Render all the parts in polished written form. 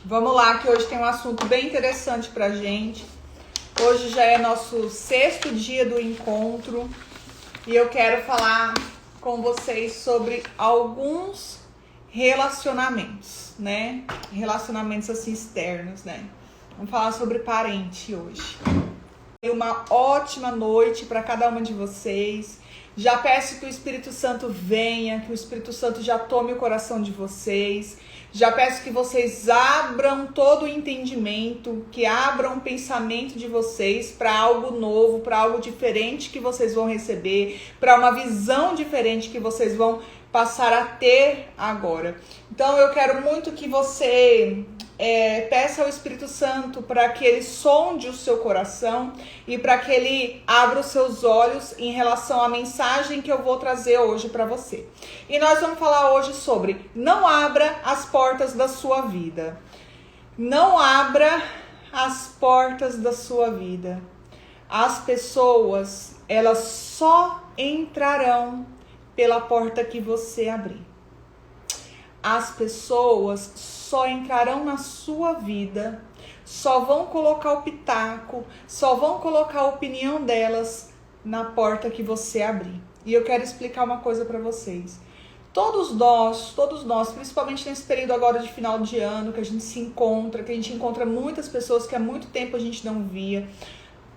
Vamos lá, que hoje tem um assunto bem interessante pra gente. Hoje já é nosso 6º dia do encontro e eu quero falar com vocês sobre alguns relacionamentos, né? Relacionamentos assim externos, né? Vamos falar sobre parente hoje. Uma ótima noite para cada uma de vocês. Já peço que o Espírito Santo venha, que o Espírito Santo já tome o coração de vocês. Já peço que vocês abram todo o entendimento, que abram o pensamento de vocês para algo novo, para algo diferente que vocês vão receber, para uma visão diferente que vocês vão passar a ter agora. Então eu quero muito que você peça ao Espírito Santo para que ele sonde o seu coração e para que ele abra os seus olhos em relação à mensagem que eu vou trazer hoje para você. E nós vamos falar hoje sobre não abra as portas da sua vida. Não abra as portas da sua vida. As pessoas, elas só entrarão pela porta que você abrir. As pessoas só entrarão na sua vida, só vão colocar o pitaco, só vão colocar a opinião delas na porta que você abrir. E eu quero explicar uma coisa para vocês. Todos nós, principalmente nesse período agora de final de ano, que a gente se encontra, que a gente encontra muitas pessoas que há muito tempo a gente não via,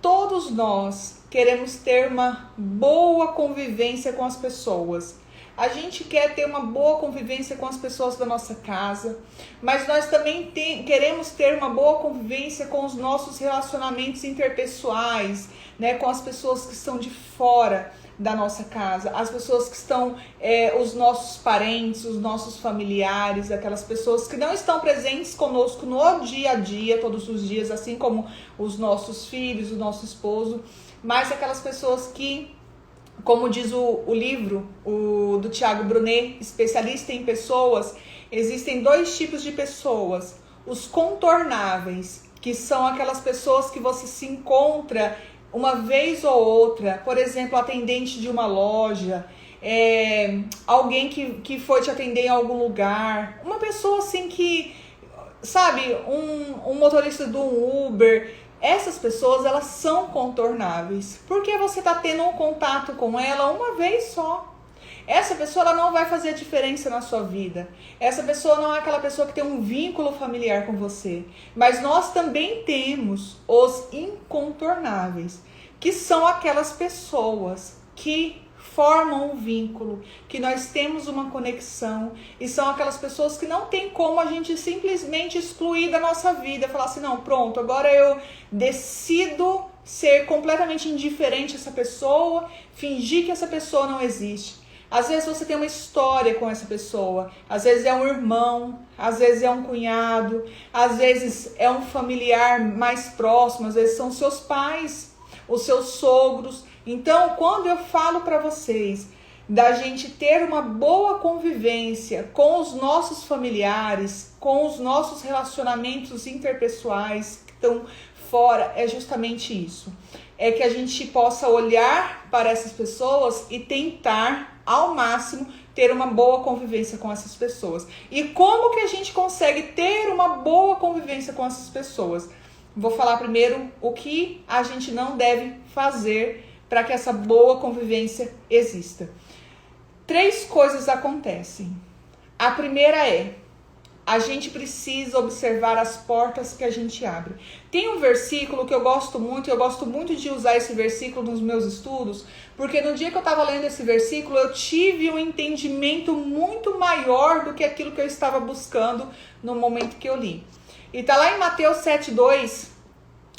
todos nós queremos ter uma boa convivência com as pessoas. A gente quer ter uma boa convivência com as pessoas da nossa casa, mas nós também queremos ter uma boa convivência com os nossos relacionamentos interpessoais, né? Com as pessoas que estão de fora da nossa casa, as pessoas que estão, os nossos parentes, os nossos familiares, aquelas pessoas que não estão presentes conosco no dia a dia, todos os dias, assim como os nossos filhos, o nosso esposo, mas aquelas pessoas que, como diz o livro do Tiago Brunet, especialista em pessoas, existem 2 tipos de pessoas. Os contornáveis, que são aquelas pessoas que você se encontra uma vez ou outra, por exemplo, atendente de uma loja, alguém que foi te atender em algum lugar, uma pessoa assim que, sabe, um motorista de um Uber. Essas pessoas, elas são contornáveis, porque você está tendo um contato com ela uma vez só. Essa pessoa, ela não vai fazer a diferença na sua vida. Essa pessoa não é aquela pessoa que tem um vínculo familiar com você. Mas nós também temos os incontornáveis, que são aquelas pessoas que formam um vínculo, que nós temos uma conexão, e são aquelas pessoas que não tem como a gente simplesmente excluir da nossa vida, falar assim, não, pronto, agora eu decido ser completamente indiferente a essa pessoa, fingir que essa pessoa não existe. Às vezes você tem uma história com essa pessoa, às vezes é um irmão, às vezes é um cunhado, às vezes é um familiar mais próximo, às vezes são seus pais, os seus sogros. Então, quando eu falo para vocês da gente ter uma boa convivência com os nossos familiares, com os nossos relacionamentos interpessoais que estão fora, é justamente isso. É que a gente possa olhar para essas pessoas e tentar, ao máximo, ter uma boa convivência com essas pessoas. E como que a gente consegue ter uma boa convivência com essas pessoas? Vou falar primeiro o que a gente não deve fazer para que essa boa convivência exista. 3 coisas acontecem. A primeira é, a gente precisa observar as portas que a gente abre. Tem um versículo que eu gosto muito de usar esse versículo nos meus estudos, porque no dia que eu estava lendo esse versículo, eu tive um entendimento muito maior do que aquilo que eu estava buscando no momento que eu li. E tá lá em Mateus 7:2,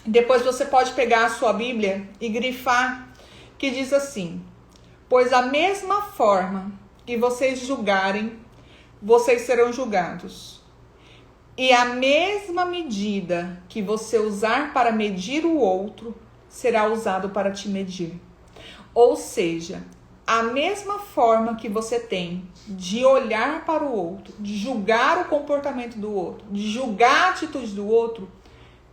depois você pode pegar a sua Bíblia e grifar, que diz assim, pois a mesma forma que vocês julgarem, vocês serão julgados. E a mesma medida que você usar para medir o outro, será usado para te medir. Ou seja, a mesma forma que você tem de olhar para o outro, de julgar o comportamento do outro, de julgar a atitude do outro,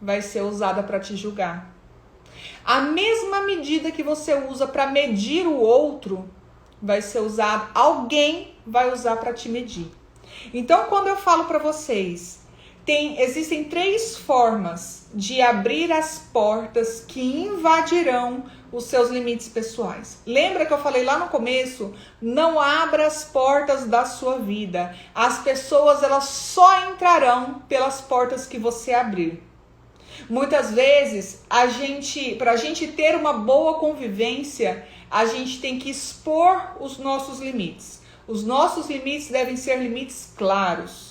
vai ser usada para te julgar. A mesma medida que você usa para medir o outro, vai ser usado, alguém vai usar para te medir. Então, quando eu falo para vocês Existem 3 formas de abrir as portas que invadirão os seus limites pessoais. Lembra que eu falei lá no começo? Não abra as portas da sua vida. As pessoas, elas só entrarão pelas portas que você abrir. Muitas vezes, para a gente ter uma boa convivência, a gente tem que expor os nossos limites. Os nossos limites devem ser limites claros.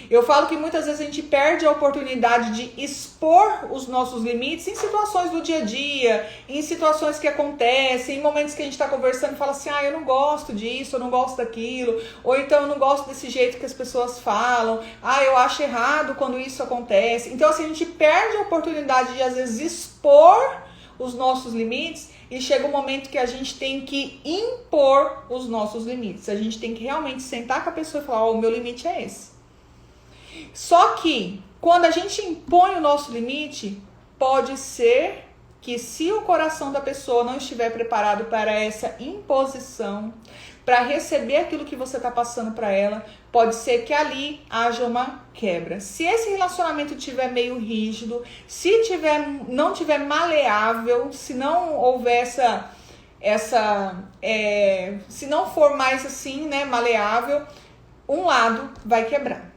Eu falo que muitas vezes a gente perde a oportunidade de expor os nossos limites em situações do dia a dia, em situações que acontecem, em momentos que a gente está conversando e fala assim, eu não gosto disso, eu não gosto daquilo, ou então eu não gosto desse jeito que as pessoas falam, eu acho errado quando isso acontece. Então assim, a gente perde a oportunidade de às vezes expor os nossos limites e chega um momento que a gente tem que impor os nossos limites. A gente tem que realmente sentar com a pessoa e falar, o meu limite é esse. Só que, quando a gente impõe o nosso limite, pode ser que se o coração da pessoa não estiver preparado para essa imposição, para receber aquilo que você está passando para ela, pode ser que ali haja uma quebra. Se esse relacionamento estiver meio rígido, se não tiver maleável, se não houver se não for mais assim, né, maleável, um lado vai quebrar.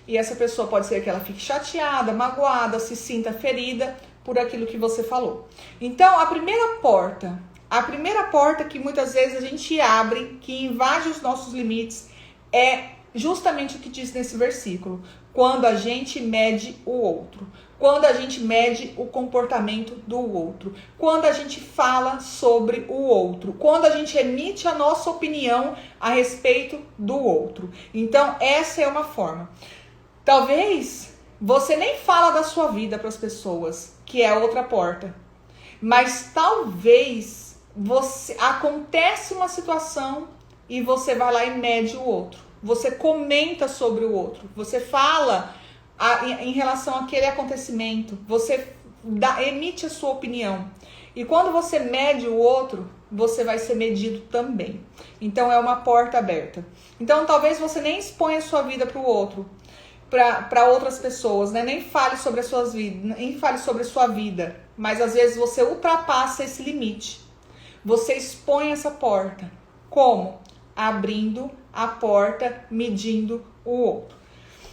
E essa pessoa pode ser que ela fique chateada, magoada, se sinta ferida por aquilo que você falou. Então, a primeira porta que muitas vezes a gente abre, que invade os nossos limites, é justamente o que diz nesse versículo. Quando a gente mede o outro. Quando a gente mede o comportamento do outro. Quando a gente fala sobre o outro. Quando a gente emite a nossa opinião a respeito do outro. Então, essa é uma forma. Talvez você nem fala da sua vida para as pessoas, que é outra porta. Mas talvez acontece uma situação e você vai lá e mede o outro. Você comenta sobre o outro. Você fala em relação àquele acontecimento, você emite a sua opinião. E quando você mede o outro, você vai ser medido também. Então é uma porta aberta. Então talvez você nem exponha a sua vida para o outro, para outras pessoas, né? Nem fale sobre a sua vida, mas às vezes você ultrapassa esse limite. Você expõe essa porta. Como? Abrindo a porta, medindo o outro.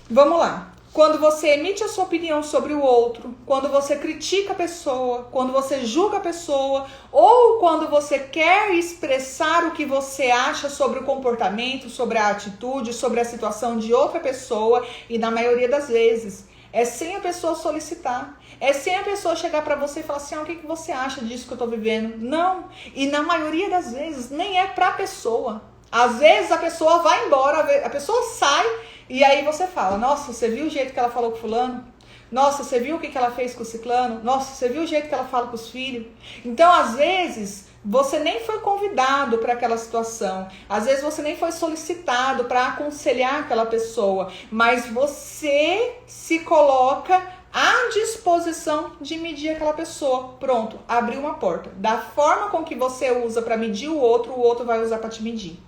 Vamos lá. Quando você emite a sua opinião sobre o outro, quando você critica a pessoa, quando você julga a pessoa, ou quando você quer expressar o que você acha sobre o comportamento, sobre a atitude, sobre a situação de outra pessoa, e na maioria das vezes, é sem a pessoa solicitar, é sem a pessoa chegar para você e falar assim, o que você acha disso que eu tô vivendo? Não, e na maioria das vezes, nem é pra pessoa. Às vezes a pessoa vai embora, a pessoa sai, e aí você fala, nossa, você viu o jeito que ela falou com fulano? Nossa, você viu o que ela fez com o ciclano? Nossa, você viu o jeito que ela fala com os filhos? Então, às vezes, você nem foi convidado para aquela situação. Às vezes, você nem foi solicitado para aconselhar aquela pessoa. Mas você se coloca à disposição de medir aquela pessoa. Pronto, abriu uma porta. Da forma com que você usa para medir o outro vai usar para te medir.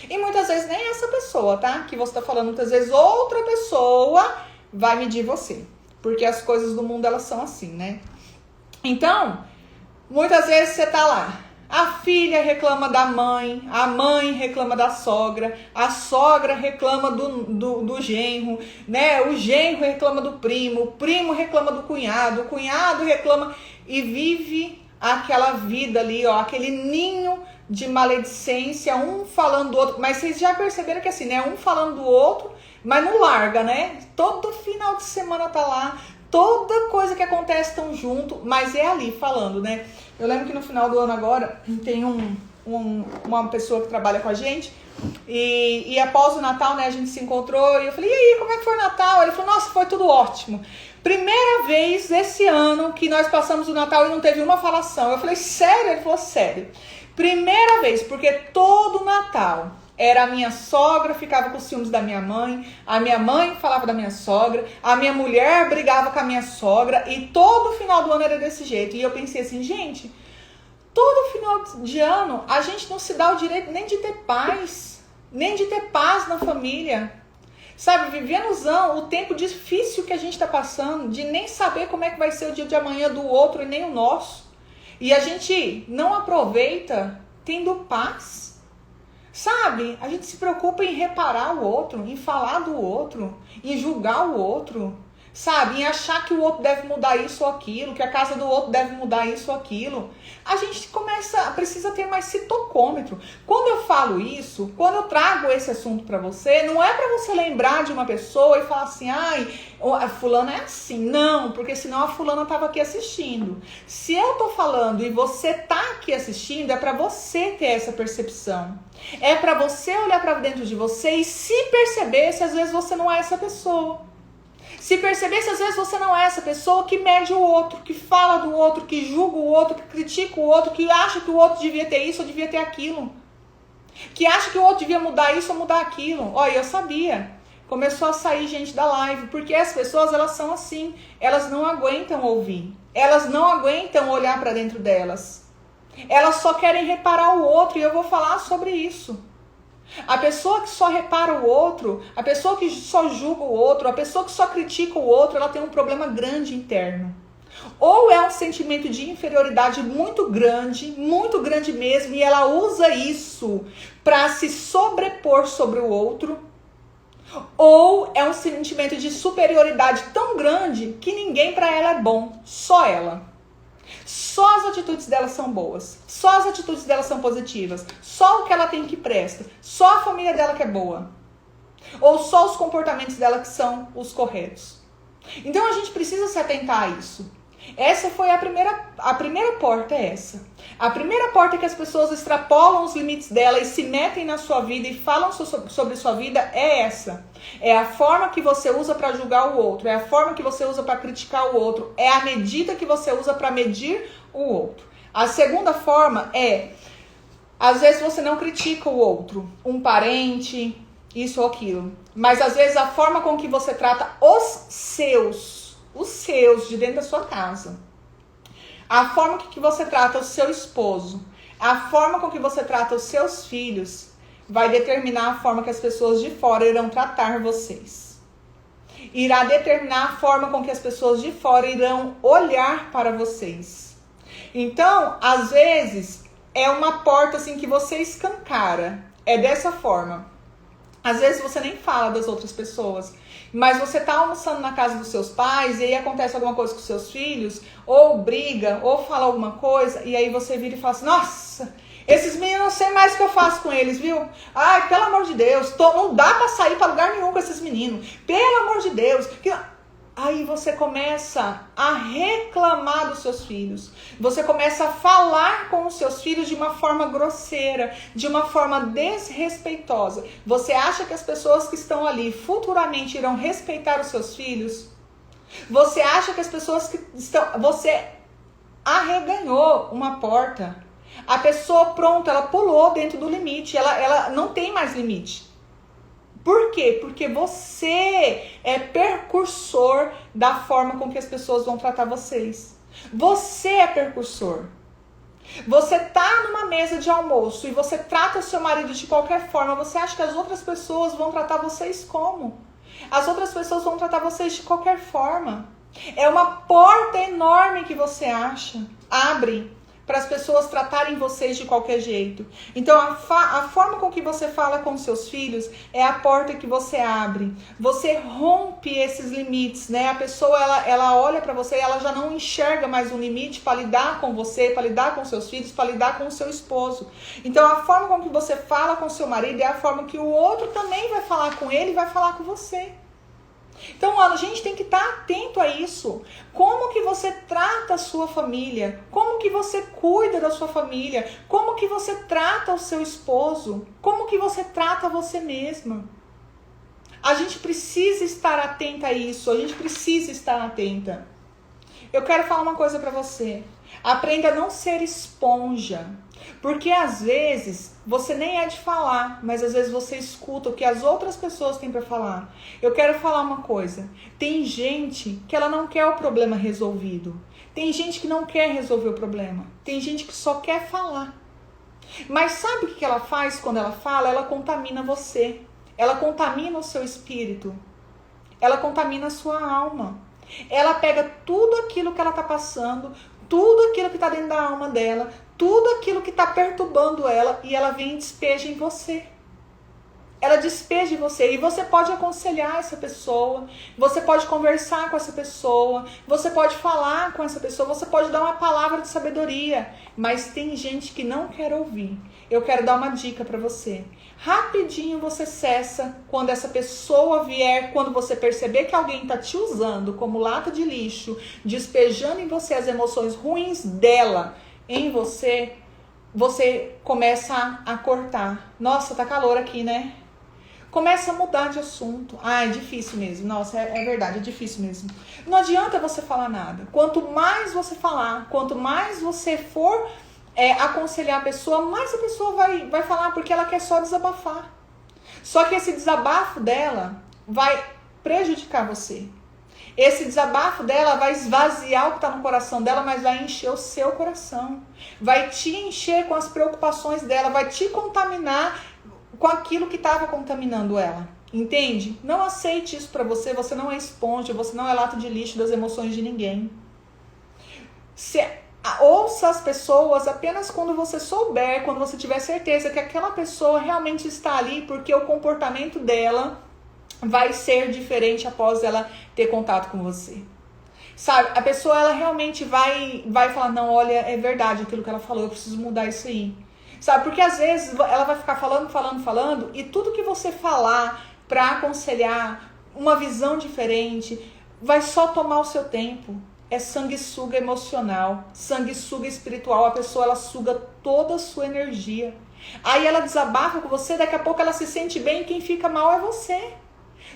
E muitas vezes nem essa pessoa, tá? Que você tá falando, muitas vezes outra pessoa vai medir você. Porque as coisas do mundo, elas são assim, né? Então, muitas vezes você tá lá. A filha reclama da mãe, a mãe reclama da sogra, a sogra reclama do genro, né? O genro reclama do primo, o primo reclama do cunhado, o cunhado reclama e vive aquela vida ali, ó, aquele ninho de maledicência, um falando do outro. Mas vocês já perceberam que assim, né? Um falando do outro, mas não larga, né? Todo final de semana tá lá, toda coisa que acontece tão junto, mas é ali falando, né? Eu lembro que no final do ano agora, tem uma pessoa que trabalha com a gente, e após o Natal, né, a gente se encontrou, e eu falei, e aí, como é que foi o Natal? Ele falou, nossa, foi tudo ótimo. Primeira vez esse ano que nós passamos o Natal e não teve uma falação. Eu falei, sério? Ele falou, sério. Primeira vez, porque todo Natal era a minha sogra, ficava com ciúmes da minha mãe, a minha mãe falava da minha sogra, a minha mulher brigava com a minha sogra, e todo final do ano era desse jeito. E eu pensei assim, gente, todo final de ano a gente não se dá o direito nem de ter paz na família. Sabe, vivendo o tempo difícil que a gente está passando, de nem saber como é que vai ser o dia de amanhã do outro e nem o nosso. E a gente não aproveita tendo paz. Sabe, a gente se preocupa em reparar o outro, em falar do outro, em julgar o outro. Sabe, em achar que o outro deve mudar isso ou aquilo, que a casa do outro deve mudar isso ou aquilo. A gente precisa ter mais citocômetro. Quando eu falo isso, quando eu trago esse assunto pra você, não é pra você lembrar de uma pessoa e falar assim, ai, a fulana é assim. Não, porque senão a fulana tava aqui assistindo. Se eu tô falando e você tá aqui assistindo, é pra você ter essa percepção. É pra você olhar pra dentro de você e se perceber se às vezes você não é essa pessoa. Se perceber se às vezes você não é essa pessoa que mede o outro, que fala do outro, que julga o outro, que critica o outro, que acha que o outro devia ter isso ou devia ter aquilo. Que acha que o outro devia mudar isso ou mudar aquilo. Olha, eu sabia. Começou a sair gente da live, porque as pessoas, elas são assim. Elas não aguentam ouvir. Elas não aguentam olhar para dentro delas. Elas só querem reparar o outro e eu vou falar sobre isso. A pessoa que só repara o outro, a pessoa que só julga o outro, a pessoa que só critica o outro, ela tem um problema grande interno. Ou é um sentimento de inferioridade muito grande mesmo, e ela usa isso para se sobrepor sobre o outro. Ou é um sentimento de superioridade tão grande que ninguém para ela é bom, só ela. Só as atitudes dela são boas, só as atitudes dela são positivas, só o que ela tem que presta, só a família dela que é boa, ou só os comportamentos dela que são os corretos. Então a gente precisa se atentar a isso. Essa foi a primeira porta, é essa. A primeira porta é que as pessoas extrapolam os limites dela e se metem na sua vida e falam sobre sua vida é essa. É a forma que você usa para julgar o outro, é a forma que você usa para criticar o outro, é a medida que você usa para medir o outro. A segunda forma é, às vezes você não critica o outro, um parente, isso ou aquilo, mas às vezes a forma com que você trata os seus de dentro da sua casa, a forma com que você trata o seu esposo, a forma com que você trata os seus filhos, vai determinar a forma que as pessoas de fora irão tratar vocês. Irá determinar a forma com que as pessoas de fora irão olhar para vocês. Então, às vezes, é uma porta assim que você escancara. É dessa forma. Às vezes você nem fala das outras pessoas, mas você tá almoçando na casa dos seus pais e aí acontece alguma coisa com os seus filhos, ou briga, ou fala alguma coisa, e aí você vira e fala assim, nossa, esses meninos não sei mais o que eu faço com eles, viu? Ai, pelo amor de Deus, não dá pra sair pra lugar nenhum com esses meninos, pelo amor de Deus. Aí você começa a reclamar dos seus filhos. Você começa a falar com os seus filhos de uma forma grosseira, de uma forma desrespeitosa. Você acha que as pessoas que estão ali futuramente irão respeitar os seus filhos? Você acha que as pessoas que estão... Você arreganhou uma porta. A pessoa, pronto, ela pulou dentro do limite. Ela não tem mais limite. Por quê? Porque você é precursor da forma com que as pessoas vão tratar vocês. Você é precursor. Você tá numa mesa de almoço e você trata o seu marido de qualquer forma. Você acha que as outras pessoas vão tratar vocês como? As outras pessoas vão tratar vocês de qualquer forma. É uma porta enorme que você abre para as pessoas tratarem vocês de qualquer jeito. Então, a forma com que você fala com seus filhos é a porta que você abre. Você rompe esses limites, né? A pessoa, ela olha para você e ela já não enxerga mais um limite para lidar com você, para lidar com seus filhos, para lidar com o seu esposo. Então, a forma com que você fala com seu marido é a forma que o outro também vai falar com ele e vai falar com você. Então, a gente tem que estar atento a isso. Como que você trata a sua família? Como que você cuida da sua família? Como que você trata o seu esposo? Como que você trata você mesma? A gente precisa estar atenta a isso. A gente precisa estar atenta. Eu quero falar uma coisa para você. Aprenda a não ser esponja. Porque às vezes você nem é de falar, mas às vezes você escuta o que as outras pessoas têm para falar. Eu quero falar uma coisa. Tem gente que ela não quer o problema resolvido. Tem gente que não quer resolver o problema. Tem gente que só quer falar. Mas sabe o que ela faz quando ela fala? Ela contamina você. ela contamina o seu espírito, ela contamina a sua alma. Ela pega tudo aquilo que ela está passando, tudo aquilo que está dentro da alma dela, tudo aquilo que está perturbando ela, e ela vem e despeja em você. Ela despeja em você, e você pode aconselhar essa pessoa, você pode conversar com essa pessoa, você pode falar com essa pessoa, você pode dar uma palavra de sabedoria, mas tem gente que não quer ouvir. Eu quero dar uma dica para você. Rapidinho você cessa quando essa pessoa vier, quando você perceber que alguém está te usando como lata de lixo, despejando em você as emoções ruins dela em você, você começa a cortar. Nossa, tá calor aqui, né? Começa a mudar de assunto. Ah, é difícil mesmo. Nossa, é verdade, é difícil mesmo. Não adianta você falar nada. Quanto mais você falar, quanto mais você for aconselhar a pessoa, mais a pessoa vai falar, porque ela quer só desabafar. Só que esse desabafo dela vai prejudicar você. Esse desabafo dela vai esvaziar o que está no coração dela, mas vai encher o seu coração. Vai te encher com as preocupações dela, vai te contaminar com aquilo que estava contaminando ela. Entende? Não aceite isso para você. Você não é esponja, você não é lata de lixo das emoções de ninguém. Ouça as pessoas apenas quando você souber, quando você tiver certeza que aquela pessoa realmente está ali, porque o comportamento dela vai ser diferente após ela ter contato com você. Sabe, a pessoa ela realmente vai falar, não, olha, é verdade aquilo que ela falou, eu preciso mudar isso aí. Sabe, porque às vezes ela vai ficar falando, e tudo que você falar para aconselhar uma visão diferente, vai só tomar o seu tempo. É sanguessuga emocional, sanguessuga espiritual, a pessoa ela suga toda a sua energia. Aí ela desabafa com você, daqui a pouco ela se sente bem e quem fica mal é você.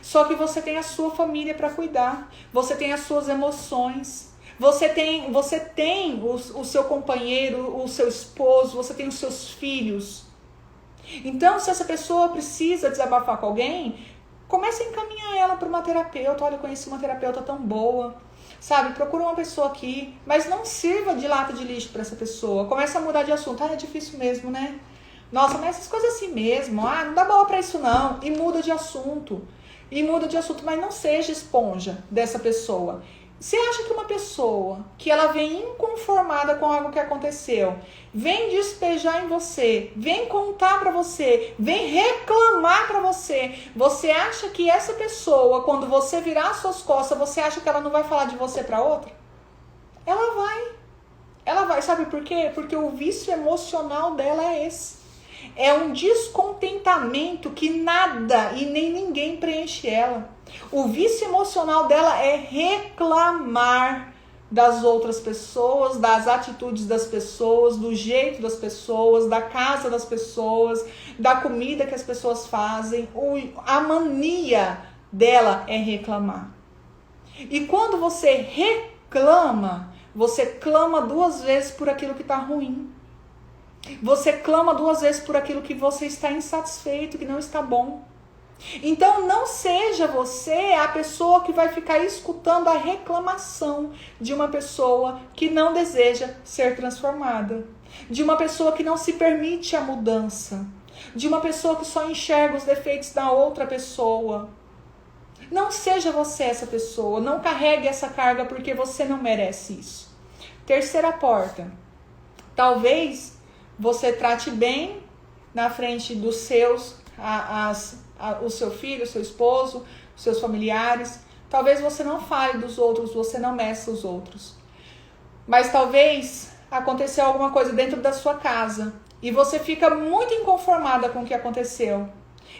Só que você tem a sua família para cuidar, você tem as suas emoções. Você tem o seu companheiro, o seu esposo, você tem os seus filhos. Então, se essa pessoa precisa desabafar com alguém, comece a encaminhar ela para uma terapeuta. Olha, eu conheci uma terapeuta tão boa. Sabe, procura uma pessoa aqui, mas não sirva de lata de lixo para essa pessoa. Começa a mudar de assunto. Ah, é difícil mesmo, né? Nossa, mas essas coisas assim mesmo. Ah, não dá bola para isso não. E muda de assunto. Mas não seja esponja dessa pessoa. Você acha que uma pessoa que ela vem inconformada com algo que aconteceu, vem despejar em você, vem contar pra você, vem reclamar pra você, você acha que essa pessoa, quando você virar as suas costas, você acha que ela não vai falar de você pra outra? Ela vai, sabe por quê? Porque o vício emocional dela é esse. É um descontentamento que nada e nem ninguém preenche ela. O vício emocional dela é reclamar das outras pessoas, das atitudes das pessoas, do jeito das pessoas, da casa das pessoas, da comida que as pessoas fazem. A mania dela é reclamar. E quando você reclama, você clama 2 vezes por aquilo que está ruim. Você clama 2 vezes por aquilo que você está insatisfeito, que não está bom. Então não seja você a pessoa que vai ficar escutando a reclamação de uma pessoa que não deseja ser transformada, de uma pessoa que não se permite a mudança, de uma pessoa que só enxerga os defeitos da outra pessoa. Não seja você essa pessoa, não carregue essa carga porque você não merece isso. Terceira porta, talvez você trate bem na frente dos seus, o seu filho, o seu esposo, os seus familiares. Talvez você não fale dos outros, você não meça os outros. Mas talvez aconteceu alguma coisa dentro da sua casa e você fica muito inconformada com o que aconteceu.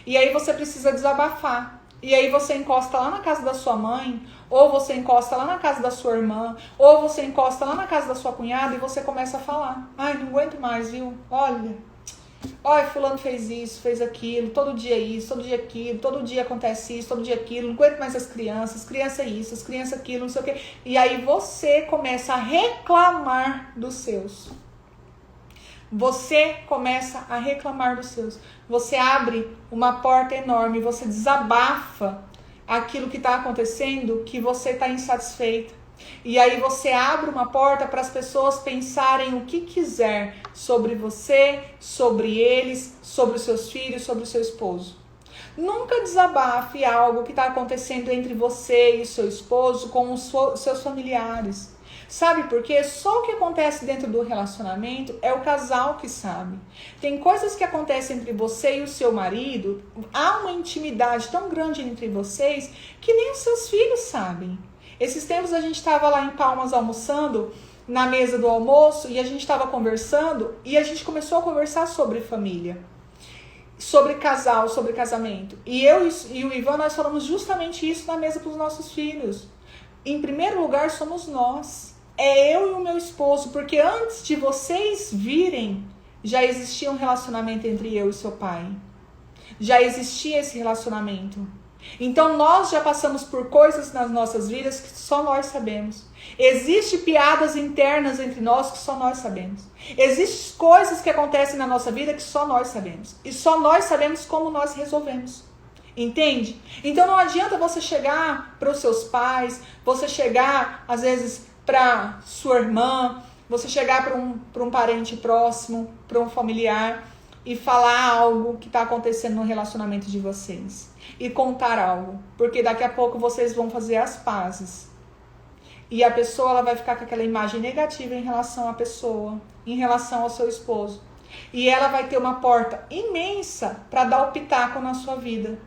E aí você precisa desabafar. E aí você encosta lá na casa da sua mãe, ou você encosta lá na casa da sua irmã, ou você encosta lá na casa da sua cunhada e você começa a falar. Ai, não aguento mais, viu? Olha, fulano fez isso, fez aquilo, todo dia isso, todo dia aquilo, todo dia acontece isso, todo dia aquilo, não aguento mais as crianças isso, as crianças aquilo, não sei o quê. E aí você começa a reclamar dos seus. Você começa a reclamar dos seus. Você abre uma porta enorme, você desabafa aquilo que está acontecendo, que você está insatisfeita. E aí você abre uma porta para as pessoas pensarem o que quiser sobre você, sobre eles, sobre os seus filhos, sobre o seu esposo. Nunca desabafe algo que está acontecendo entre você e seu esposo com os seus familiares. Sabe por quê? Só o que acontece dentro do relacionamento é o casal que sabe. Tem coisas que acontecem entre você e o seu marido, há uma intimidade tão grande entre vocês que nem os seus filhos sabem. Esses tempos a gente estava lá em Palmas almoçando, na mesa do almoço, e a gente estava conversando, e a gente começou a conversar sobre família, sobre casal, sobre casamento. E eu e o Ivan, nós falamos justamente isso na mesa para os nossos filhos. Em primeiro lugar, somos nós. É eu e o meu esposo, porque antes de vocês virem, já existia um relacionamento entre eu e seu pai. Já existia esse relacionamento. Então nós já passamos por coisas nas nossas vidas que só nós sabemos. Existem piadas internas entre nós que só nós sabemos. Existem coisas que acontecem na nossa vida que só nós sabemos. E só nós sabemos como nós resolvemos. Entende? Então não adianta você chegar para os seus pais, você chegar às vezes para sua irmã, você chegar para um parente próximo, para um familiar e falar algo que está acontecendo no relacionamento de vocês. E contar algo, porque daqui a pouco vocês vão fazer as pazes. E a pessoa ela vai ficar com aquela imagem negativa em relação à pessoa, em relação ao seu esposo. E ela vai ter uma porta imensa para dar o pitaco na sua vida.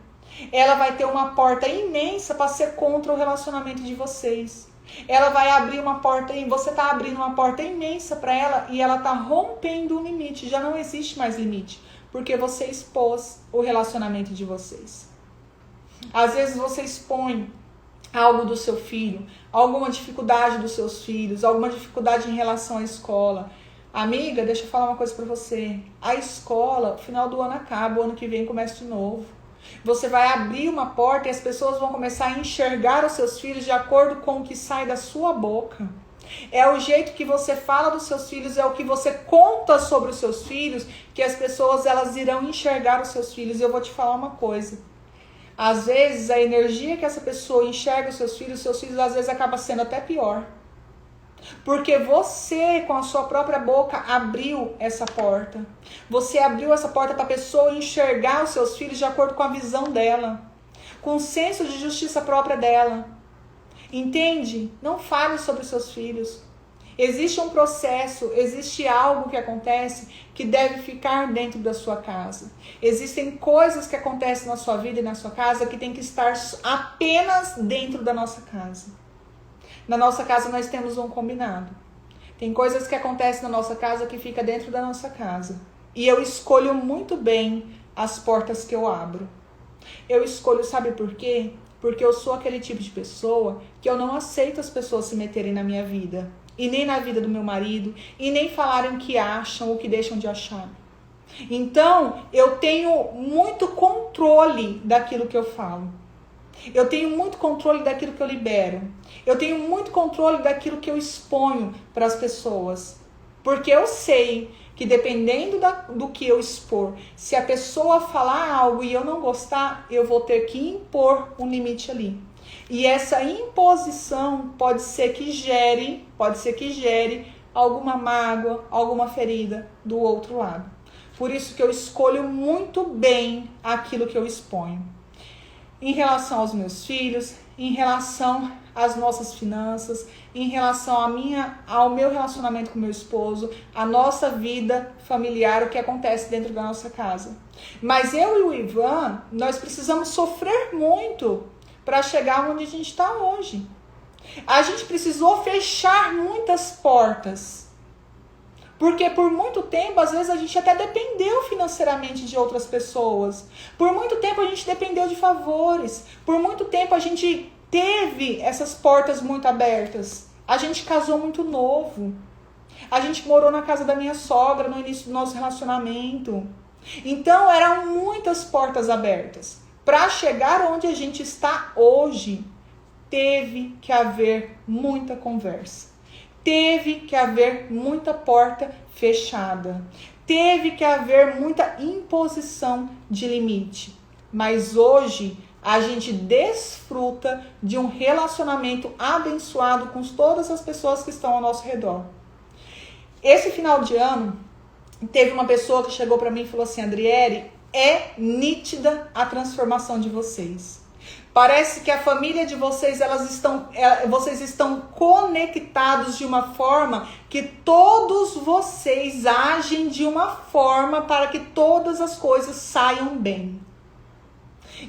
Ela vai ter uma porta imensa para ser contra o relacionamento de vocês. Ela vai abrir uma porta, e você está abrindo uma porta imensa para ela e ela está rompendo o limite. Já não existe mais limite, porque você expôs o relacionamento de vocês. Às vezes você expõe algo do seu filho, alguma dificuldade dos seus filhos, alguma dificuldade em relação à escola. Amiga, deixa eu falar uma coisa para você. A escola, o final do ano acaba, o ano que vem começa de novo. Você vai abrir uma porta e as pessoas vão começar a enxergar os seus filhos de acordo com o que sai da sua boca. É o jeito que você fala dos seus filhos, é o que você conta sobre os seus filhos, que as pessoas elas irão enxergar os seus filhos. E eu vou te falar uma coisa. Às vezes a energia que essa pessoa enxerga os seus filhos às vezes acaba sendo até pior. Porque você, com a sua própria boca, abriu essa porta. Você abriu essa porta para a pessoa enxergar os seus filhos de acordo com a visão dela, com o senso de justiça própria dela. Entende? Não fale sobre os seus filhos. Existe um processo, existe algo que acontece que deve ficar dentro da sua casa. Existem coisas que acontecem na sua vida e na sua casa que tem que estar apenas dentro da nossa casa. Na nossa casa nós temos um combinado. Tem coisas que acontecem na nossa casa que fica dentro da nossa casa. E eu escolho muito bem as portas que eu abro. Eu escolho, sabe por quê? Porque eu sou aquele tipo de pessoa que eu não aceito as pessoas se meterem na minha vida. E nem na vida do meu marido. E nem falarem o que acham ou o que deixam de achar. Então, eu tenho muito controle daquilo que eu falo. Eu tenho muito controle daquilo que eu libero. Eu tenho muito controle daquilo que eu exponho para as pessoas. Porque eu sei que dependendo do que eu expor, se a pessoa falar algo e eu não gostar, eu vou ter que impor um limite ali. E essa imposição pode ser que gere alguma mágoa, alguma ferida do outro lado. Por isso que eu escolho muito bem aquilo que eu exponho. Em relação aos meus filhos, em relação às nossas finanças, em relação ao meu relacionamento com meu esposo, a nossa vida familiar, o que acontece dentro da nossa casa. Mas eu e o Ivan, nós precisamos sofrer muito para chegar onde a gente está hoje. A gente precisou fechar muitas portas. Porque por muito tempo, às vezes, a gente até dependeu financeiramente de outras pessoas. Por muito tempo, a gente dependeu de favores. Por muito tempo, a gente teve essas portas muito abertas. A gente casou muito novo. A gente morou na casa da minha sogra no início do nosso relacionamento. Então, eram muitas portas abertas. Para chegar onde a gente está hoje, teve que haver muita conversa. Teve que haver muita porta fechada. Teve que haver muita imposição de limite. Mas hoje a gente desfruta de um relacionamento abençoado com todas as pessoas que estão ao nosso redor. Esse final de ano, teve uma pessoa que chegou para mim e falou assim: Adriele, É nítida a transformação de vocês. Parece que a família de vocês, vocês estão conectados de uma forma que todos vocês agem de uma forma para que todas as coisas saiam bem.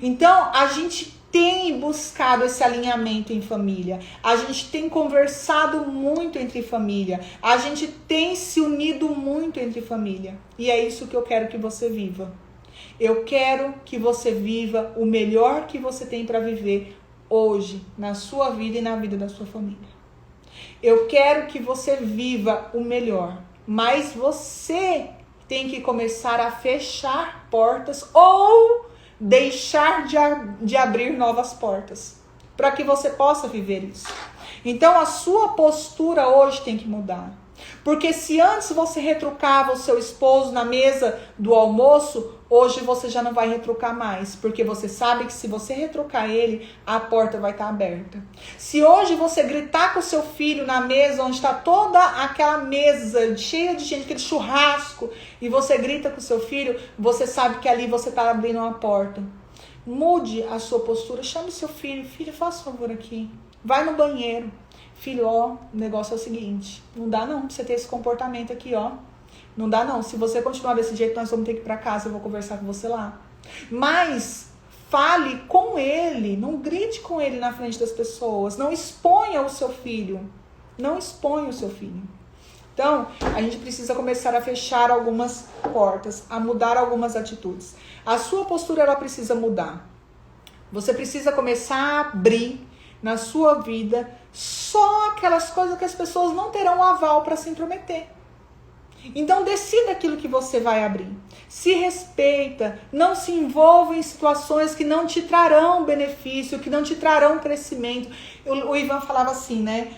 Então, a gente tem buscado esse alinhamento em família. A gente tem conversado muito entre família. A gente tem se unido muito entre família. E é isso que eu quero que você viva. Eu quero que você viva o melhor que você tem para viver hoje, na sua vida e na vida da sua família. Eu quero que você viva o melhor, mas você tem que começar a fechar portas ou deixar de abrir novas portas, para que você possa viver isso. Então a sua postura hoje tem que mudar. Porque se antes você retrucava o seu esposo na mesa do almoço, hoje você já não vai retrucar mais. Porque você sabe que se você retrucar ele, a porta vai estar aberta. Se hoje você gritar com o seu filho na mesa, onde está toda aquela mesa cheia de gente, aquele churrasco, e você grita com o seu filho, você sabe que ali você está abrindo uma porta. Mude a sua postura, chame o seu filho. Filho, faça um favor aqui. Vai no banheiro. Filho, ó, o negócio é o seguinte, não dá não pra você ter esse comportamento aqui, ó. Não dá não, se você continuar desse jeito, nós vamos ter que ir pra casa, eu vou conversar com você lá. Mas fale com ele, não grite com ele na frente das pessoas, não exponha o seu filho, não exponha o seu filho. Então, a gente precisa começar a fechar algumas portas, a mudar algumas atitudes. A sua postura, ela precisa mudar. Você precisa começar a abrir na sua vida só aquelas coisas que as pessoas não terão aval para se intrometer. Então decida aquilo que você vai abrir. Se respeita, não se envolva em situações que não te trarão benefício, que não te trarão crescimento. O Ivan falava assim, né?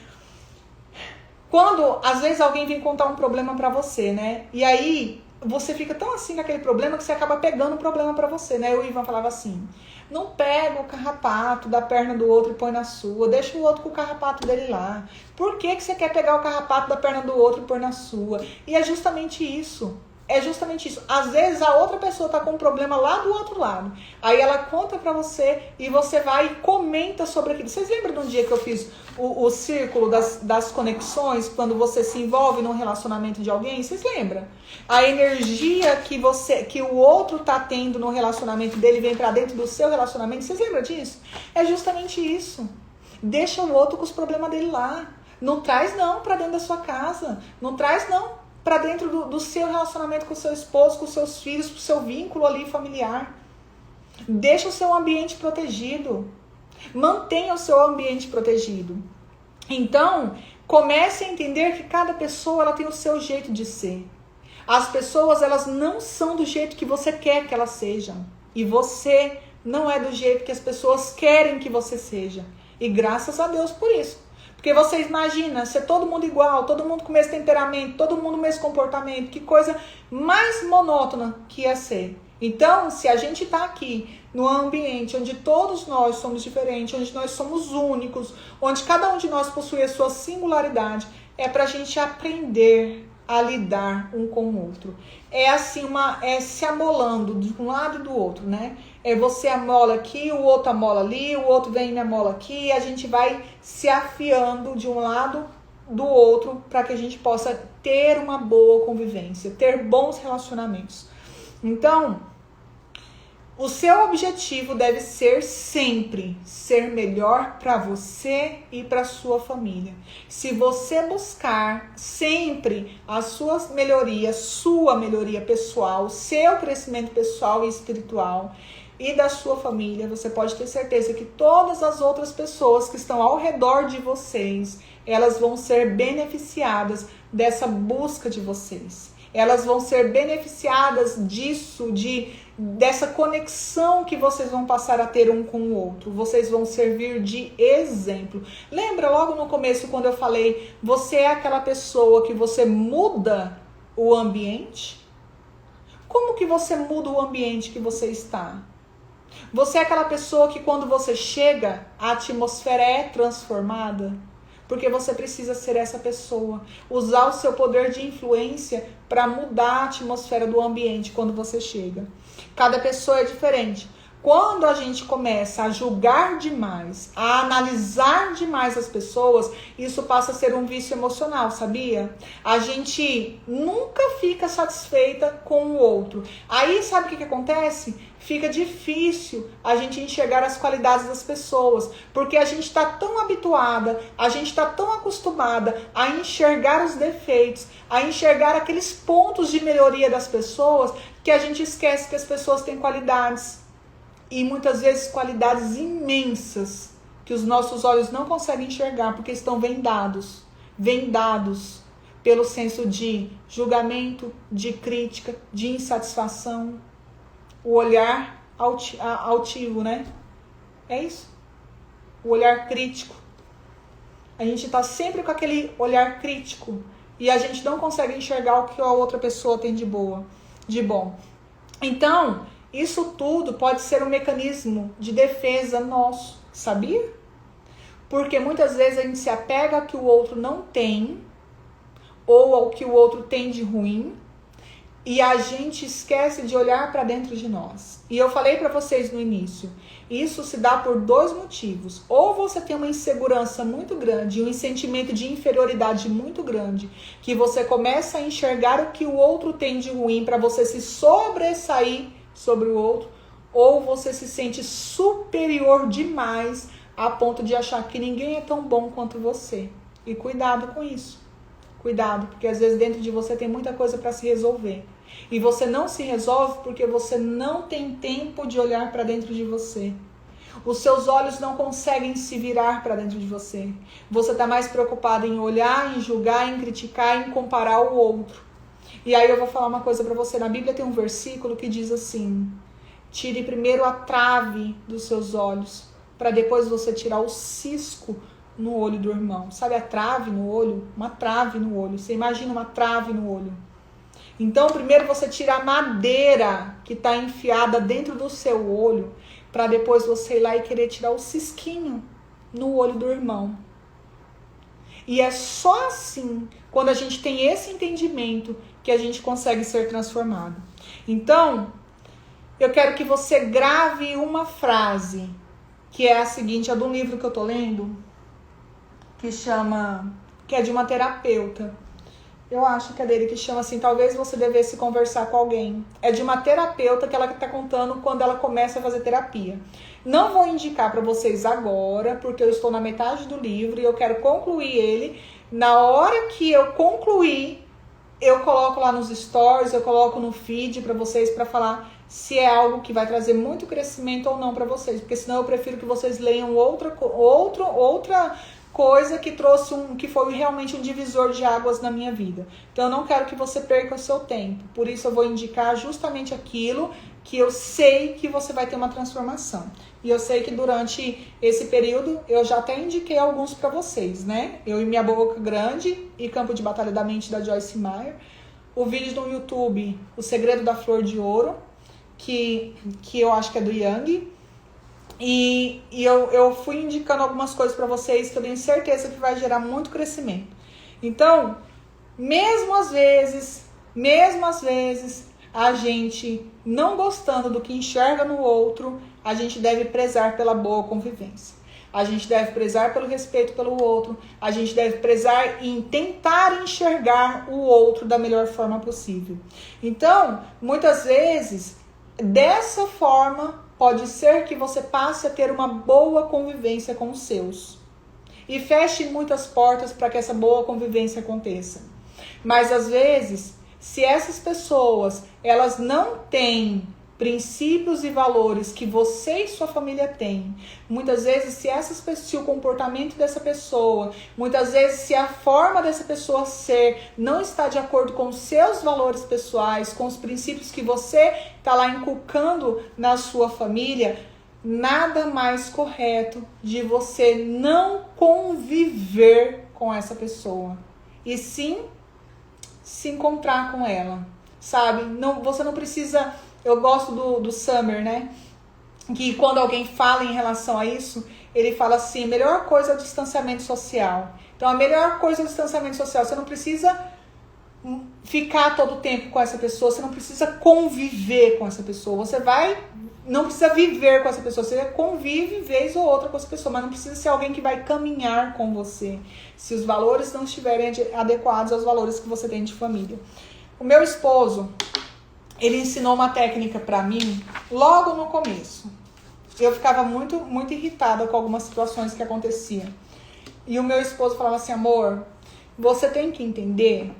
Quando às vezes alguém vem contar um problema para você, né? E aí você fica tão assim com aquele problema que você acaba pegando o problema para você, né? O Ivan falava assim: não pega o carrapato da perna do outro e põe na sua. Deixa o outro com o carrapato dele lá. Por que você quer pegar o carrapato da perna do outro e pôr na sua? E é justamente isso. É justamente isso. Às vezes a outra pessoa tá com um problema lá do outro lado. Aí ela conta pra você e você vai e comenta sobre aquilo. Vocês lembram de um dia que eu fiz o círculo das conexões, quando você se envolve num relacionamento de alguém? Vocês lembram? A energia que o outro tá tendo no relacionamento dele vem pra dentro do seu relacionamento. Vocês lembram disso? É justamente isso. Deixa o outro com os problemas dele lá. Não traz não pra dentro da sua casa. Não traz não para dentro do seu relacionamento com o seu esposo, com os seus filhos, com o seu vínculo ali familiar. Deixa o seu ambiente protegido. Mantenha o seu ambiente protegido. Então, comece a entender que cada pessoa ela tem o seu jeito de ser. As pessoas, elas não são do jeito que você quer que elas sejam. E você não é do jeito que as pessoas querem que você seja. E graças a Deus por isso. Porque você imagina ser todo mundo igual, todo mundo com o mesmo temperamento, todo mundo com o mesmo comportamento. Que coisa mais monótona que ia ser. Então, se a gente está aqui num ambiente onde todos nós somos diferentes, onde nós somos únicos, onde cada um de nós possui a sua singularidade, é para a gente aprender a lidar um com o outro. É assim, é se amolando de um lado e do outro, né? É você amola aqui, o outro amola ali, o outro vem e me amola aqui, e a gente vai se afiando de um lado do outro para que a gente possa ter uma boa convivência, ter bons relacionamentos. Então, o seu objetivo deve ser sempre ser melhor para você e para sua família. Se você buscar sempre as suas melhorias, sua melhoria pessoal, seu crescimento pessoal e espiritual e da sua família, você pode ter certeza que todas as outras pessoas que estão ao redor de vocês, elas vão ser beneficiadas dessa busca de vocês. Elas vão ser beneficiadas disso, dessa conexão que vocês vão passar a ter um com o outro. Vocês vão servir de exemplo. Lembra logo no começo quando eu falei, você é aquela pessoa que você muda o ambiente? Como que você muda o ambiente que você está? Você é aquela pessoa que quando você chega, a atmosfera é transformada? Porque você precisa ser essa pessoa. Usar o seu poder de influência para mudar a atmosfera do ambiente quando você chega. Cada pessoa é diferente. Quando a gente começa a julgar demais, a analisar demais as pessoas, isso passa a ser um vício emocional, sabia? A gente nunca fica satisfeita com o outro. Aí sabe o que acontece? Fica difícil a gente enxergar as qualidades das pessoas, porque a gente está tão habituada, a gente está tão acostumada a enxergar os defeitos, a enxergar aqueles pontos de melhoria das pessoas, que a gente esquece que as pessoas têm qualidades. E muitas vezes qualidades imensas que os nossos olhos não conseguem enxergar porque estão vendados pelo senso de julgamento, de crítica, de insatisfação. O olhar altivo, né? É isso. O olhar crítico. A gente está sempre com aquele olhar crítico e a gente não consegue enxergar o que a outra pessoa tem de bom. Então, isso tudo pode ser um mecanismo de defesa nosso, sabia? Porque muitas vezes a gente se apega ao que o outro não tem, ou ao que o outro tem de ruim, e a gente esquece de olhar para dentro de nós. E eu falei para vocês no início, isso se dá por 2 motivos. Ou você tem uma insegurança muito grande, um sentimento de inferioridade muito grande, que você começa a enxergar o que o outro tem de ruim para você se sobressair sobre o outro, ou você se sente superior demais a ponto de achar que ninguém é tão bom quanto você. E cuidado com isso. Cuidado, porque às vezes dentro de você tem muita coisa para se resolver. E você não se resolve porque você não tem tempo de olhar para dentro de você. Os seus olhos não conseguem se virar para dentro de você. Você está mais preocupado em olhar, em julgar, em criticar, em comparar o outro. E aí eu vou falar uma coisa para você. Na Bíblia tem um versículo que diz assim: tire primeiro a trave dos seus olhos, para depois você tirar o cisco no olho do irmão. Sabe a trave no olho? Uma trave no olho. Você imagina uma trave no olho. Então primeiro você tira a madeira que está enfiada dentro do seu olho, para depois você ir lá e querer tirar o cisquinho no olho do irmão. E é só assim, quando a gente tem esse entendimento, que a gente consegue ser transformado. Então, eu quero que você grave uma frase, que é a seguinte, é de um livro que eu tô lendo, que é de uma terapeuta. Eu acho que é dele, que chama assim, talvez você devesse conversar com alguém. É de uma terapeuta que ela está contando quando ela começa a fazer terapia. Não vou indicar para vocês agora, porque eu estou na metade do livro e eu quero concluir ele. Na hora que eu concluir, eu coloco lá nos stories, eu coloco no feed para vocês, para falar se é algo que vai trazer muito crescimento ou não para vocês. Porque senão eu prefiro que vocês leiam outra coisa que foi realmente um divisor de águas na minha vida. Então eu não quero que você perca o seu tempo. Por isso eu vou indicar justamente aquilo que eu sei que você vai ter uma transformação. E eu sei que durante esse período eu já até indiquei alguns para vocês, né? Eu e Minha Boca Grande e Campo de Batalha da Mente, da Joyce Meyer. O vídeo no YouTube, O Segredo da Flor de Ouro, que eu acho que é do Yang. E eu fui indicando algumas coisas para vocês que eu tenho certeza que vai gerar muito crescimento. Então, mesmo às vezes, a gente não gostando do que enxerga no outro, a gente deve prezar pela boa convivência. A gente deve prezar pelo respeito pelo outro. A gente deve prezar em tentar enxergar o outro da melhor forma possível. Então, muitas vezes, dessa forma, pode ser que você passe a ter uma boa convivência com os seus. E feche muitas portas para que essa boa convivência aconteça. Mas às vezes, se essas pessoas, elas não têm princípios e valores que você e sua família têm, muitas vezes se o comportamento dessa pessoa, muitas vezes se a forma dessa pessoa ser não está de acordo com os seus valores pessoais, com os princípios que você está lá inculcando na sua família, nada mais correto de você não conviver com essa pessoa e sim se encontrar com ela, sabe? Não, você não precisa. Eu gosto do Summer, né? Que quando alguém fala em relação a isso, ele fala assim, a melhor coisa é o distanciamento social. Então, a melhor coisa é o distanciamento social. Você não precisa ficar todo o tempo com essa pessoa, você não precisa conviver com essa pessoa. Você não precisa viver com essa pessoa, você convive vez ou outra com essa pessoa, mas não precisa ser alguém que vai caminhar com você, se os valores não estiverem adequados aos valores que você tem de família. O meu esposo, ele ensinou uma técnica pra mim logo no começo. Eu ficava muito, muito irritada com algumas situações que aconteciam. E o meu esposo falava assim, amor, você tem que entender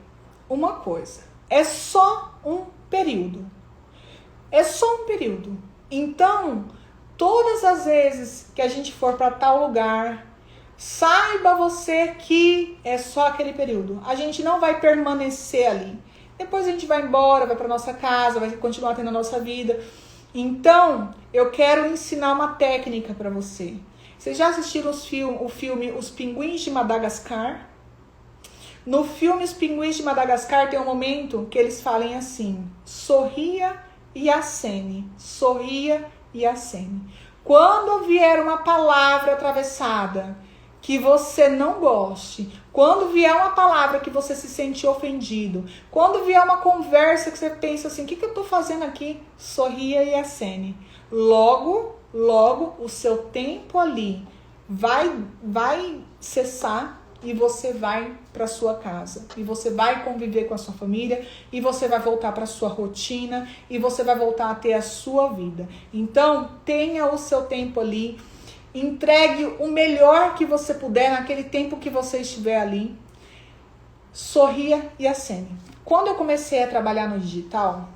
uma coisa. É só um período. É só um período. Então, todas as vezes que a gente for para tal lugar, saiba você que é só aquele período. A gente não vai permanecer ali. Depois a gente vai embora, vai para nossa casa, vai continuar tendo a nossa vida. Então, eu quero ensinar uma técnica para você. Vocês já assistiram o filme Os Pinguins de Madagascar? No filme Os Pinguins de Madagascar tem um momento que eles falam assim, sorria e acene, sorria e acene. Quando vier uma palavra atravessada que você não goste, quando vier uma palavra que você se sente ofendido, quando vier uma conversa que você pensa assim, o que eu estou fazendo aqui? Sorria e acene. Logo o seu tempo ali vai cessar e você vai para sua casa. E você vai conviver com a sua família e você vai voltar para sua rotina e você vai voltar a ter a sua vida. Então, tenha o seu tempo ali. Entregue o melhor que você puder naquele tempo que você estiver ali. Sorria e acene. Quando eu comecei a trabalhar no digital,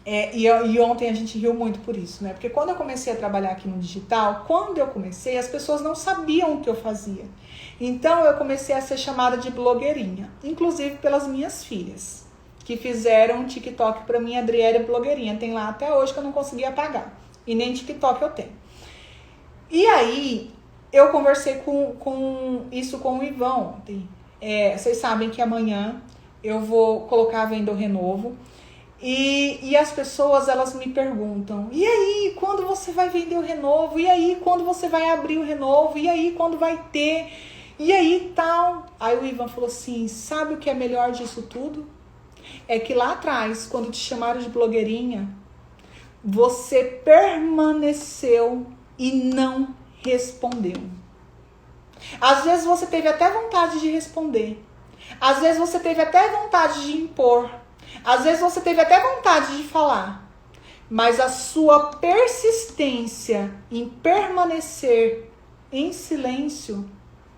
e ontem a gente riu muito por isso, né? Porque quando eu comecei a trabalhar aqui no digital, quando eu comecei, as pessoas não sabiam o que eu fazia. Então eu comecei a ser chamada de blogueirinha, inclusive pelas minhas filhas, que fizeram um TikTok pra mim, Adriele blogueirinha. Tem lá até hoje que eu não consegui apagar. E nem TikTok eu tenho. E aí, eu conversei com o Ivan ontem. Vocês sabem que amanhã eu vou colocar a venda o Renovo. E as pessoas, elas me perguntam, e aí, quando você vai vender o Renovo? E aí, quando você vai abrir o Renovo? E aí, quando vai ter? E aí, tal? Aí o Ivan falou assim, sabe o que é melhor disso tudo? É que lá atrás, quando te chamaram de blogueirinha, você permaneceu e não respondeu. Às vezes você teve até vontade de responder. Às vezes você teve até vontade de impor. Às vezes você teve até vontade de falar, mas a sua persistência em permanecer em silêncio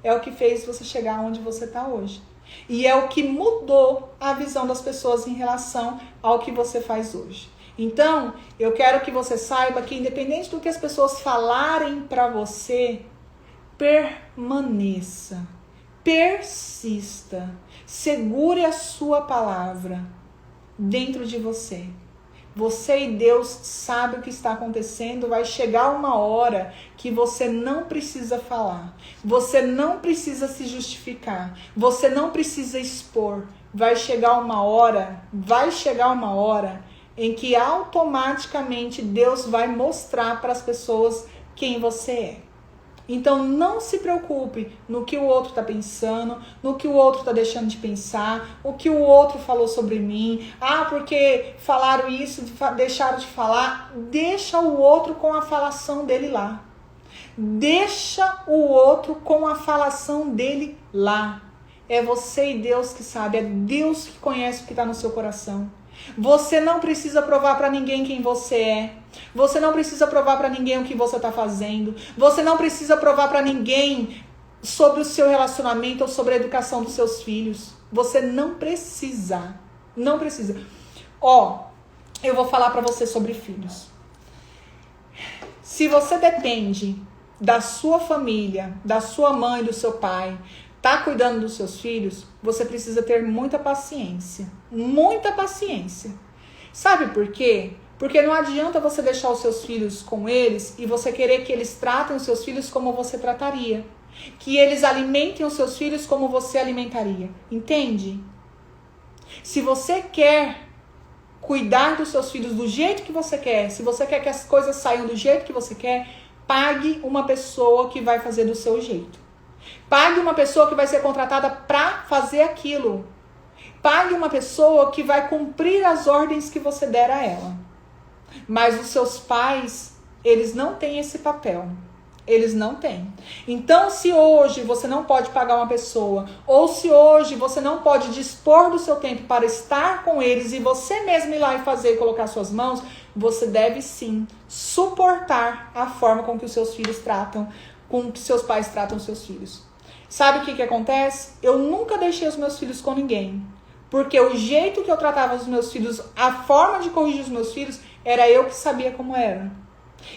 é o que fez você chegar onde você está hoje. E é o que mudou a visão das pessoas em relação ao que você faz hoje. Então, eu quero que você saiba que independente do que as pessoas falarem para você, permaneça, persista, segure a sua palavra dentro de você. Você e Deus sabem o que está acontecendo. Vai chegar uma hora que você não precisa falar. Você não precisa se justificar. Você não precisa expor. Vai chegar uma hora em que automaticamente Deus vai mostrar para as pessoas quem você é. Então não se preocupe no que o outro está pensando, no que o outro está deixando de pensar, o que o outro falou sobre mim. Porque falaram isso, deixaram de falar. Deixa o outro com a falação dele lá. Deixa o outro com a falação dele lá. É você e Deus que sabe, é Deus que conhece o que está no seu coração. Você não precisa provar para ninguém quem você é. Você não precisa provar para ninguém o que você está fazendo. Você não precisa provar para ninguém sobre o seu relacionamento ou sobre a educação dos seus filhos. Você não precisa. Não precisa. Eu vou falar para você sobre filhos. Se você depende da sua família, da sua mãe, do seu pai, tá cuidando dos seus filhos, você precisa ter muita paciência. Muita paciência. Sabe por quê? Porque não adianta você deixar os seus filhos com eles e você querer que eles tratem os seus filhos como você trataria. Que eles alimentem os seus filhos como você alimentaria. Entende? Se você quer cuidar dos seus filhos do jeito que você quer, se você quer que as coisas saiam do jeito que você quer, Pague uma pessoa que vai fazer do seu jeito. Pague uma pessoa que vai ser contratada para fazer aquilo. Pague uma pessoa que vai cumprir as ordens que você der a ela. Mas os seus pais, eles não têm esse papel. Eles não têm. Então, se hoje você não pode pagar uma pessoa, ou se hoje você não pode dispor do seu tempo para estar com eles e você mesmo ir lá e fazer e colocar suas mãos, você deve sim suportar a forma com que os seus filhos tratam, com que seus pais tratam os seus filhos. Sabe o que acontece? Eu nunca deixei os meus filhos com ninguém. Porque o jeito que eu tratava os meus filhos, a forma de corrigir os meus filhos, era eu que sabia como era.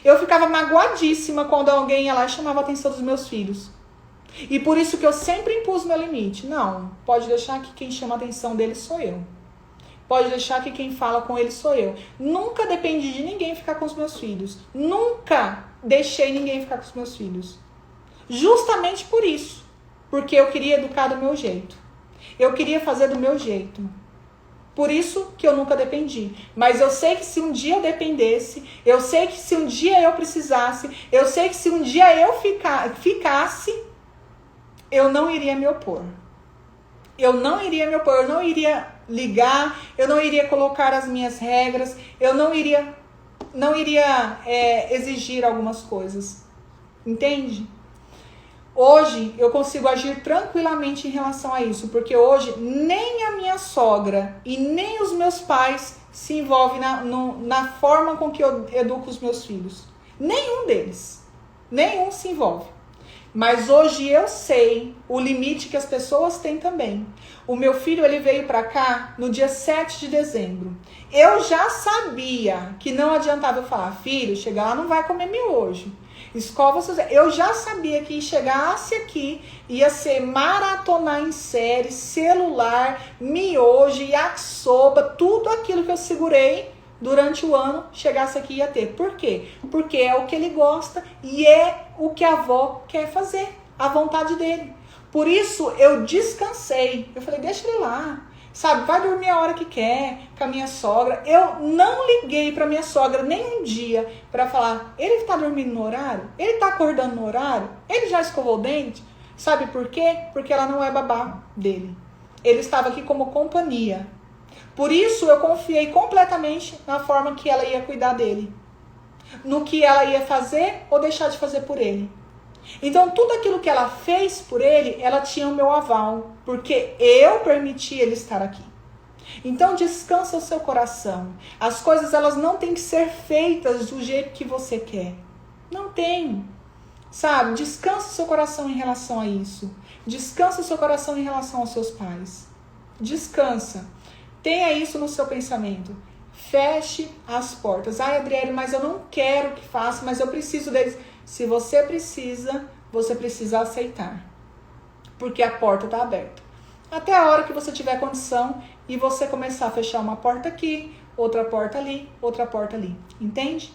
Eu ficava magoadíssima quando alguém ia lá e chamava a atenção dos meus filhos. E por isso que eu sempre impus meu limite. Não, pode deixar que quem chama a atenção deles sou eu. Pode deixar que quem fala com eles sou eu. Nunca dependi de ninguém ficar com os meus filhos. Nunca deixei ninguém ficar com os meus filhos. Justamente por isso. Porque eu queria educar do meu jeito. Eu queria fazer do meu jeito. Por isso que eu nunca dependi. Mas eu sei que se um dia eu dependesse, eu sei que se um dia eu precisasse, eu sei que se um dia eu ficasse, eu não iria me opor. Eu não iria me opor, eu não iria ligar, eu não iria colocar as minhas regras, eu não iria exigir algumas coisas. Entende? Hoje eu consigo agir tranquilamente em relação a isso, porque hoje nem a minha sogra e nem os meus pais se envolvem na forma com que eu educo os meus filhos. Nenhum deles. Nenhum se envolve. Mas hoje eu sei o limite que as pessoas têm também. O meu filho, ele veio pra cá no dia 7 de dezembro. Eu já sabia que não adiantava eu falar, filho, chegar lá não vai comer miojo. Escova seus... Eu já sabia que chegasse aqui ia ser maratonar em série, celular, miojo, yakisoba, tudo aquilo que eu segurei durante o ano, chegasse aqui ia ter. Por quê? Porque é o que ele gosta e é o que a avó quer fazer, a vontade dele. Por isso eu descansei. Eu falei, deixa ele lá. Sabe, vai dormir a hora que quer com a minha sogra. Eu não liguei pra minha sogra nem um dia pra falar, ele tá dormindo no horário? Ele tá acordando no horário? Ele já escovou o dente? Sabe por quê? Porque ela não é babá dele. Ele estava aqui como companhia. Por isso eu confiei completamente na forma que ela ia cuidar dele. No que ela ia fazer ou deixar de fazer por ele. Então, tudo aquilo que ela fez por ele, ela tinha o meu aval, porque eu permiti ele estar aqui. Então, descansa o seu coração. As coisas, elas não têm que ser feitas do jeito que você quer. Não tem. Sabe? Descansa o seu coração em relação a isso. Descansa o seu coração em relação aos seus pais. Descansa. Tenha isso no seu pensamento. Feche as portas. Ai, Adriele, mas eu não quero que faça, mas eu preciso deles. Se você precisa aceitar. Porque a porta está aberta. Até a hora que você tiver condição e você começar a fechar uma porta aqui, outra porta ali, outra porta ali. Entende?